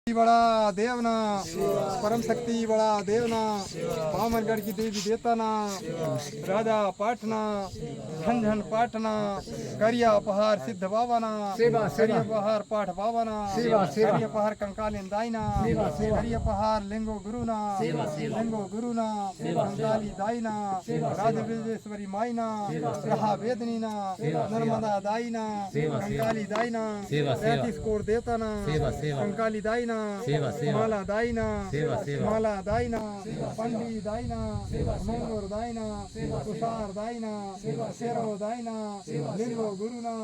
बड़ा देवना परम शक्ति बड़ा देवना बामनगढ़ की देवी देताना राजा पाटना झन झन पाटना करिया पहाड़ सिद्ध बाबाना करिया पहाड़ पाठ बाबाना करिया पहाड़ कंकाल दाइना करिया पहाड़ लिंगो गुरुना कंकाली दाइना राज ब्रजेश्वरी माइना रहा वेदनीना नर्मदा दाइना कंकाली दाइना 33 कोट देताना कंकाली दाइना माला दाइना माला दाइना पंडी दाइना मंगोर दाइना तुषार दाइना शेरो दाइना लिंगो गुरुना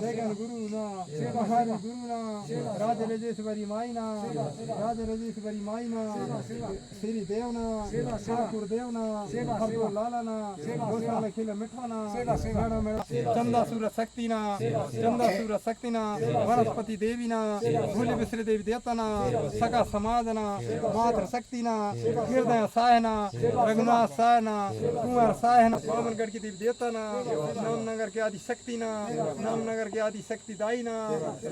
देगन गुरुना पहाड़ी गुरुना राज राजेश्वरी माइना श्री देवना ठाकुर देवना हरदो लालाना गोशाला खिल मिठवाना चंदा सूरज शक्तिना वनस्पति देवीना भूले विश्र देवी देवताना सका समाजना मात्र शक्तिना हृदय सायना रघुनाथ सायना कुंवर सायना बामनगढ़ की देवी देवताना नामनगर के आदि शक्तिना नामनगर के आदि शक्ति दाइना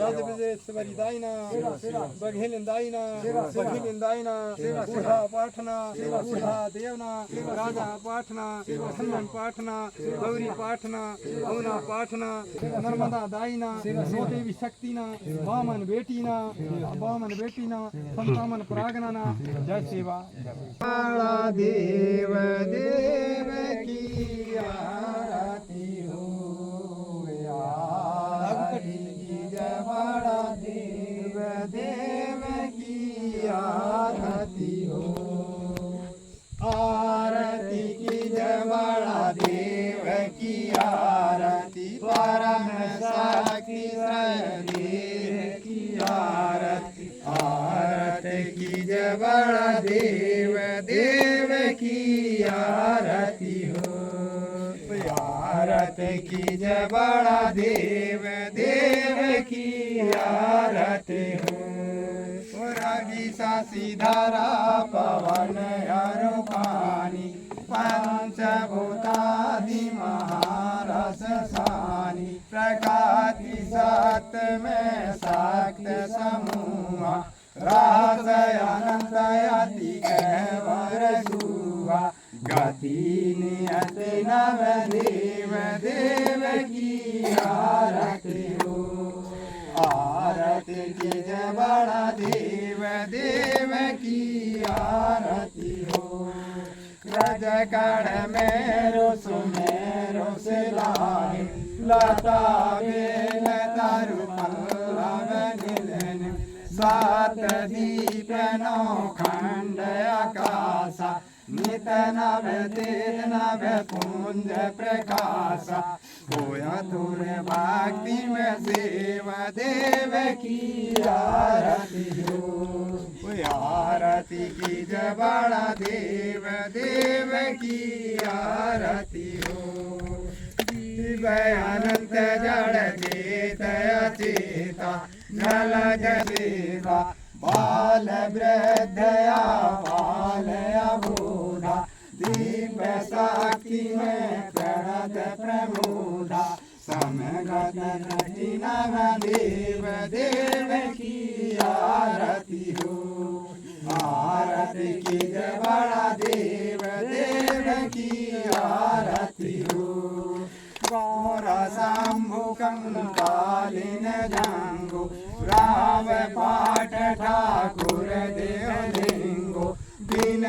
राज ब्रजेश्वरी दाइना बघेलिन दाइना बूढ़ा पाठना बूढ़ा देवना राजा पाठना हनुमान पाठना गौरी पाठना औना पाठना नर्मदा दाइना नौ देवी शक्तिना वामन बेटीना संतामन प्रागना जय सेवा बड़ा देव देव की आरती हो आरती की जय बड़ा देव देव की आरती हो आरती की जय बड़ा देव की आरती परम शक्ति की आरती आरती की जय बड़ा देव देव की आरती हो आरती की जय बड़ा देव देव की आरती हो रागी सासी धारा पवन हरु पानी पंचभूतादि महारस सानी प्रकाति सत में शक्त समूह रास अनंत अति गहवर सुहा गति नियत नव देव देव की आरती हो आरती की जय बड़ा देव देव की आरती हो रज कड़ मेरो सुमेरो से लाए लता बेल तारु पल्लव नीलन सात दीप नौ खंड आकाशा नित नव तेज नव पुंज प्रकाशा होया तुर भक्ति में सेव देव की आरती हो आरती की जय बड़ा देव देव की आरती हो अनंत जड़ चेत अचेता नल जसेता बाल वृद्धया बाल अबोधा दीप साक्षी में प्रणत प्रमोदा समगत नव देव देव की आरती हो आरती की जय बड़ा देव देव की आरती हो गौर शंभु कंकालिन जंगो राव पाठ ठाकुर देव लिंगो दिन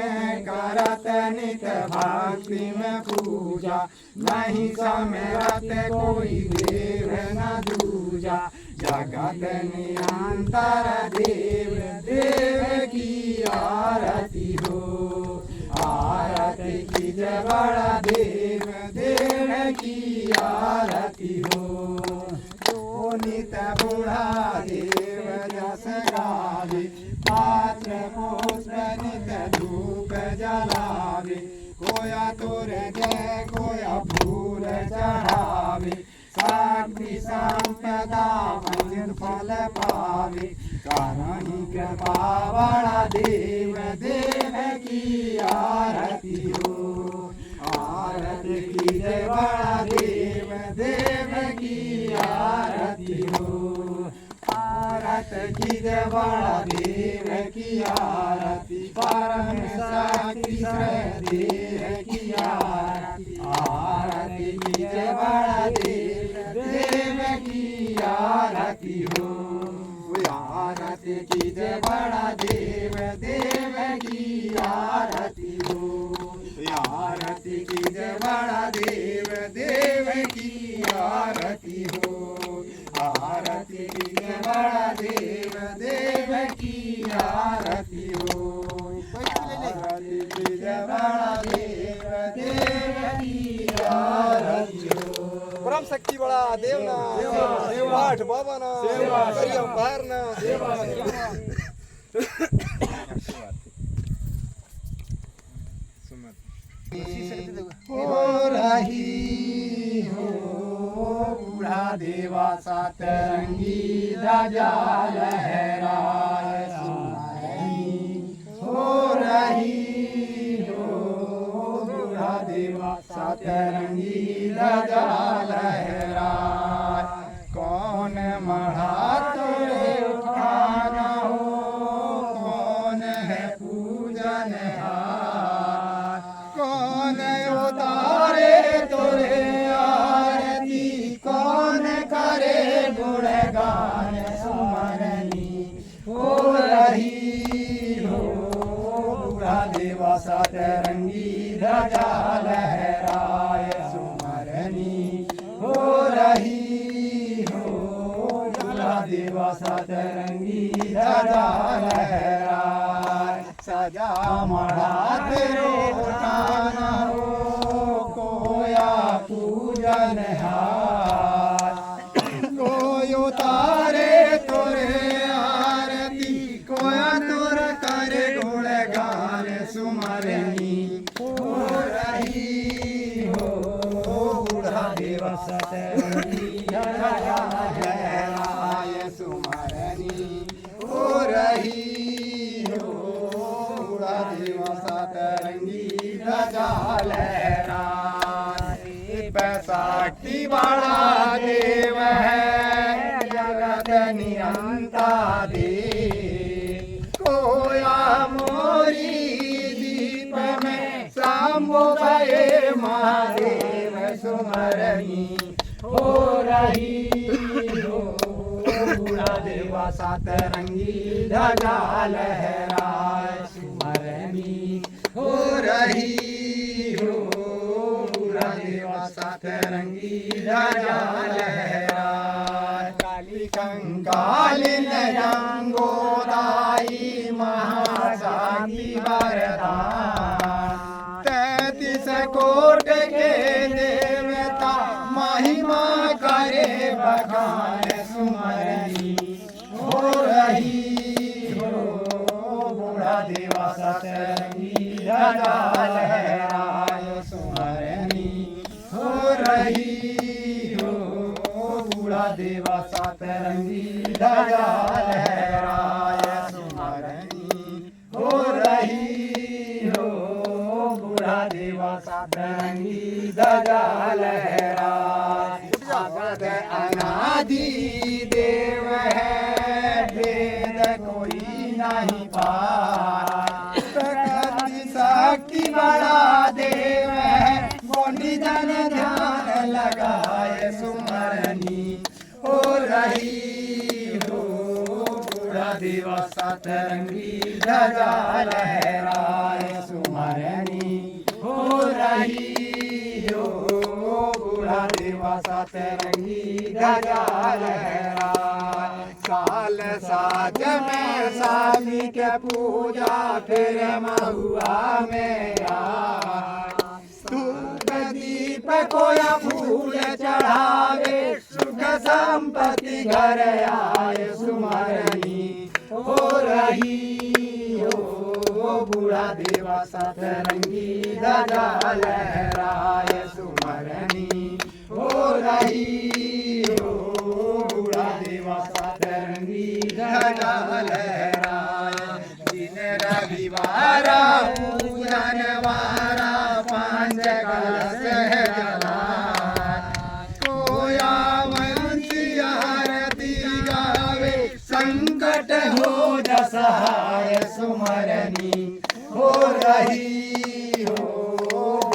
करत नित भक्ति में पूजा नहीं समरत कोई देव न दूजा जगत निरंतर देव देव की आरती हो आरती की जय बड़ा देव देव की आरती हो नित बूढ़ा देव जस गावे पात्र पुष्प नित धूप जलावे कोया तोर जय कोया फूल चढ़ावे शक्ति संपदा मंदिर फल पावे करही कृपा बड़ा देव देव की आरती हो आरती की जय बड़ा देव देव की आरती हो भक्त की जय बड़ा देव की आरती परम साक्षी देव की आरती आरती की जय बड़ा देव की आरती हो आरती की जय बड़ा देव की आरती हो आरती की जय बड़ा देव की आरती हो आरती की जय बड़ा देव की आरती हो आरती की जय बड़ा देव की आरती हो परम शक्ति बड़ा देव ना देवाठ बाबा ना करिया बाहर ना हो रही हो बूढ़ा देवा सतरंगी ध्वजा लहराए हो रही हो बूढ़ा देवा सतरंगी ध्वजा लहराए कौन मढ़ा तोरे उठाना हो कौन है पूजन कौन उतारे तोरे आरती कौन करे गुणगान सुमरनी हो रही हो बूढ़ा देवा सतरंगी ध्वजा लहराए सुमरनी हो रही हो बूढ़ा देवा सतरंगी ध्वजा लहराए सजा मढ़ा तेरे उठाना हो कोया पूजन कोई उतारे तोरे आरती कोया तोर करे गुणगान सुमरनी हो रही हो बूढ़ा देवा सतरंगी ध्वजा लहराए सुमरनी हो रही हो बूढ़ा देवा सतरंगी ध्वजा लहराए साक्षी बड़ा देव है जगत निरंता दे कोया मोरी दीप में शंभु भये महादेव सुमरनी हो रही हो बूढ़ा देवा सतरंगी ध्वजा लहराए सुमरनी हो रही हो बूढ़ा देवा सतरंगी ध्वजा लहराए काली कंकालिन गंगोदाई महासागी वरदान 33 कोट के देवता महिमा करे बखान सुमरनी हो रही हो बूढ़ा देवा सतरंगी ध्वजा लहराए सुमरनी हो रही हो बूढ़ा देवा सतरंगी ध्वजा लहराए सुमरनी हो रही हो बूढ़ा देवा सतरंगी ध्वजा लहराए जगत अनादि देव है भेद कोई नहीं पाए शक्ति बड़ा देव है वो निधन ध्यान लगाए सुमरनी हो रही हो बूढ़ा देवा सतरंगी ध्वजा लहराए सुमरनी हो रही हो बूढ़ा देवा सतरंगी ध्वजा लहराए साल साज में स्वामी के पूजा फिर महुआ में धूप दीप कोया फूल चढ़ावे सुख संपत्ति घर आए सुमरनी हो रही हो बूढ़ा देवा सतरंगी ध्वजा लहराए सुमरनी हो रही हो बूढ़ा देवा सतरंगी ध्वजा लहराए दिन रविवार पूजन वारा 5 कलश कोया वंशी आरती गावे संग सुमरनी हो रही हो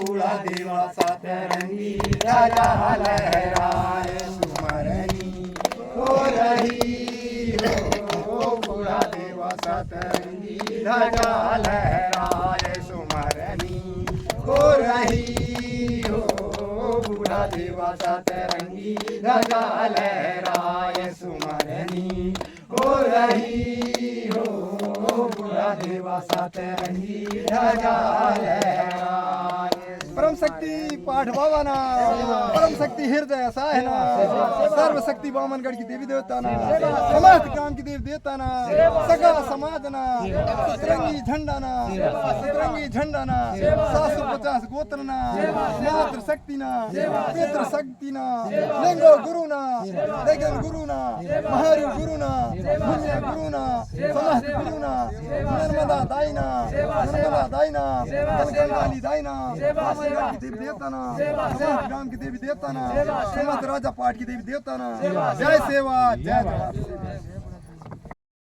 बूढ़ा देवा सतरंगी ध्वजा लहराए सुमरनी हो रही हो बूढ़ा देवा सतरंगी ध्वजा लहराए सुमरनी हो रही हो बूढ़ा देवा सतरंगी ध्वजा लहराए सुमरनी हो रही हो बूढ़ा देवा सतरंगी ध्वजा लहराए परम शक्ति पाठ भावाना परम शक्ति हृदय साहना सर्व शक्ति वामनगढ़ की देवी देवता ना समस्त काम की देवी देवता ना सगा समाजना सतरंगी झंडा ना 750 गोत्र ना मात्र शक्ति ना पितृ शक्ति ना लिंगो गुरु ना लेकिन गुरु ना महारू गुरु ना पुण्य गुरु ना समस्त गुरु ना नर्मदा दाइना गंगाली दाइना की देवी देवता ना समस्त ग्राम की देवी देवता ना समस्त राजा पाठ की देवी देवता ना जय सेवा जय